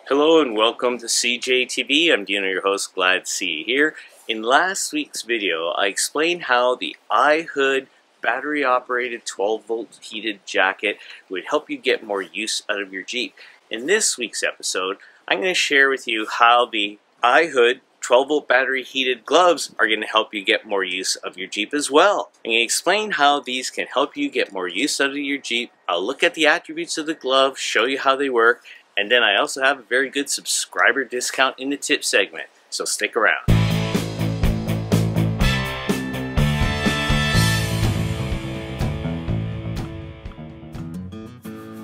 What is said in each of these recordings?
Hello and welcome to CJTV. I'm Dino, your host. Glad to see you here. In last week's video, I explained how the iHood battery-operated 12-volt heated jacket would help you get more use out of your Jeep. In this week's episode, I'm going to share with you how the iHood 12-volt battery heated gloves are going to help you get more use of your Jeep as well. I'm going to explain how these can help you get more use out of your Jeep. I'll look at the attributes of the glove, show you how they work, and then I also have a very good subscriber discount in the tip segment, so stick around.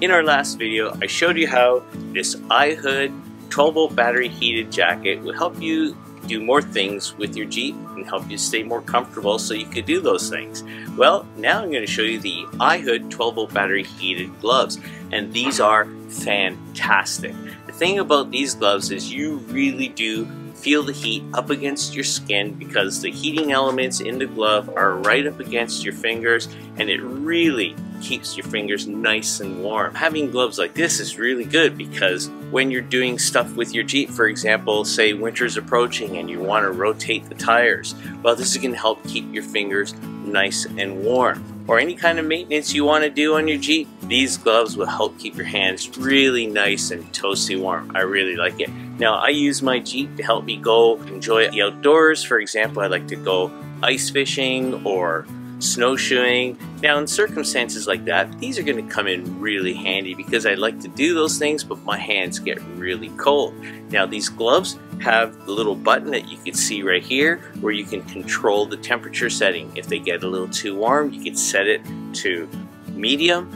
In our last video, I showed you how this iHood 12-volt battery heated jacket will help you do more things with your Jeep and help you stay more comfortable so you could do those things. Well, now I'm going to show you the iHood 12-volt battery heated gloves, and these are fantastic. The thing about these gloves is you really do feel the heat up against your skin because the heating elements in the glove are right up against your fingers, and it really keeps your fingers nice and warm. Having gloves like this is really good because when you're doing stuff with your Jeep, for example, say winter's approaching and you want to rotate the tires, well, this is going to help keep your fingers nice and warm. Or any kind of maintenance you want to do on your Jeep, these gloves will help keep your hands really nice and toasty warm. I really like it. Now, I use my Jeep to help me go enjoy the outdoors. For example, I like to go ice fishing or snowshoeing. Now, in circumstances like that, these are going to come in really handy because I like to do those things, but my hands get really cold. Now, these gloves have a little button that you can see right here where you can control the temperature setting. If they get a little too warm, you can set it to medium,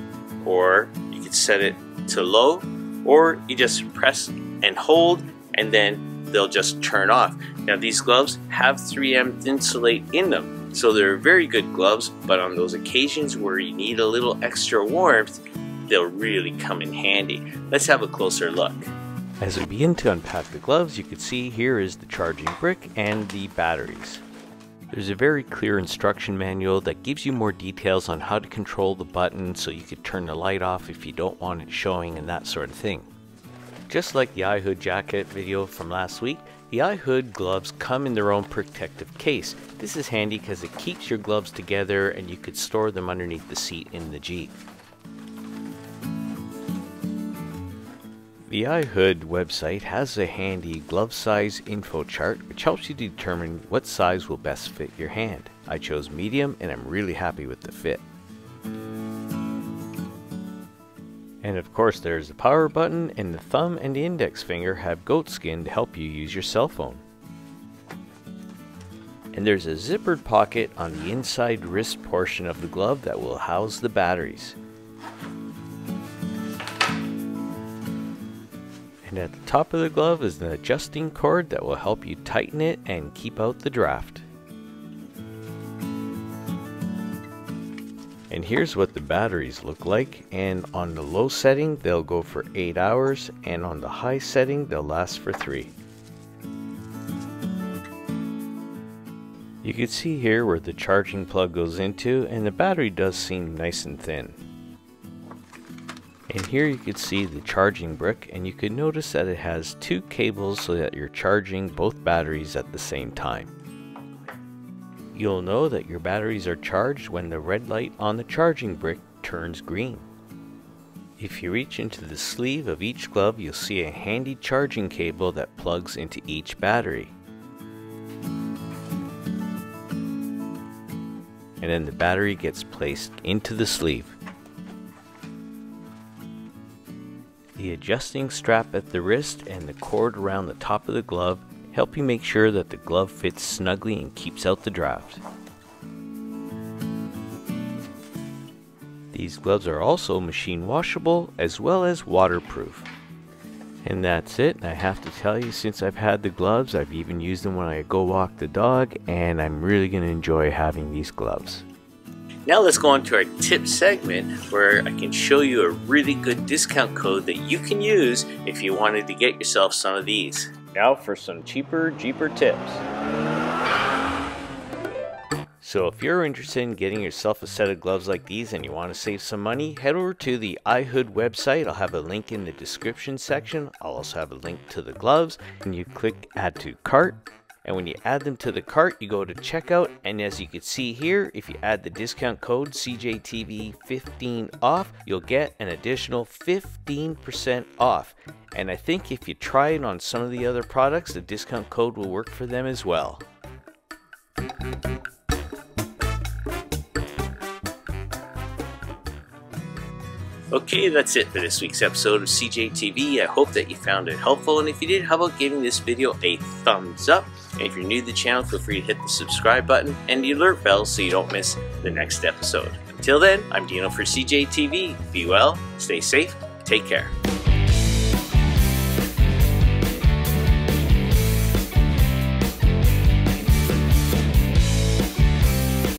or you can set it to low, or you just press and hold and then they'll just turn off. Now, these gloves have 3M Thinsulate in them. So they're very good gloves, but on those occasions where you need a little extra warmth, they'll really come in handy. Let's have a closer look. As we begin to unpack the gloves, you can see here is the charging brick and the batteries. There's a very clear instruction manual that gives you more details on how to control the button so you could turn the light off if you don't want it showing and that sort of thing. Just like the iHood jacket video from last week, the iHood gloves come in their own protective case. This is handy because it keeps your gloves together and you could store them underneath the seat in the Jeep. The iHood website has a handy glove size info chart which helps you determine what size will best fit your hand. I chose medium and I'm really happy with the fit. And of course there's the power button, and the thumb and the index finger have goat skin to help you use your cell phone. And there's a zippered pocket on the inside wrist portion of the glove that will house the batteries. And at the top of the glove is the adjusting cord that will help you tighten it and keep out the draft. And here's what the batteries look like, and on the low setting they'll go for 8 hours, and on the high setting they'll last for 3. You can see here where the charging plug goes into, and the battery does seem nice and thin. And here you can see the charging brick, and you can notice that it has 2 cables so that you're charging both batteries at the same time. You'll know that your batteries are charged when the red light on the charging brick turns green. If you reach into the sleeve of each glove, you'll see a handy charging cable that plugs into each battery. And then the battery gets placed into the sleeve. The adjusting strap at the wrist and the cord around the top of the glove help you make sure that the glove fits snugly and keeps out the draft. These gloves are also machine washable as well as waterproof. And that's it. I have to tell you, since I've had the gloves, I've even used them when I go walk the dog, and I'm really going to enjoy having these gloves. Now let's go on to our tip segment where I can show you a really good discount code that you can use if you wanted to get yourself some of these. Now for some cheaper Jeeper tips. So if you're interested in getting yourself a set of gloves like these and you want to save some money, head over to the iHood website. I'll have a link in the description section. I'll also have a link to the gloves, and you click add to cart. And when you add them to the cart, you go to checkout, and as you can see here, if you add the discount code CJTV15 off, you'll get an additional 15% off. And I think if you try it on some of the other products, the discount code will work for them as well. Okay, that's it for this week's episode of CJTV. I hope that you found it helpful, and if you did, how about giving this video a thumbs up? And if you're new to the channel, feel free to hit the subscribe button and the alert bell so you don't miss the next episode. Until then, I'm Dino for CJTV. Be well, stay safe, take care.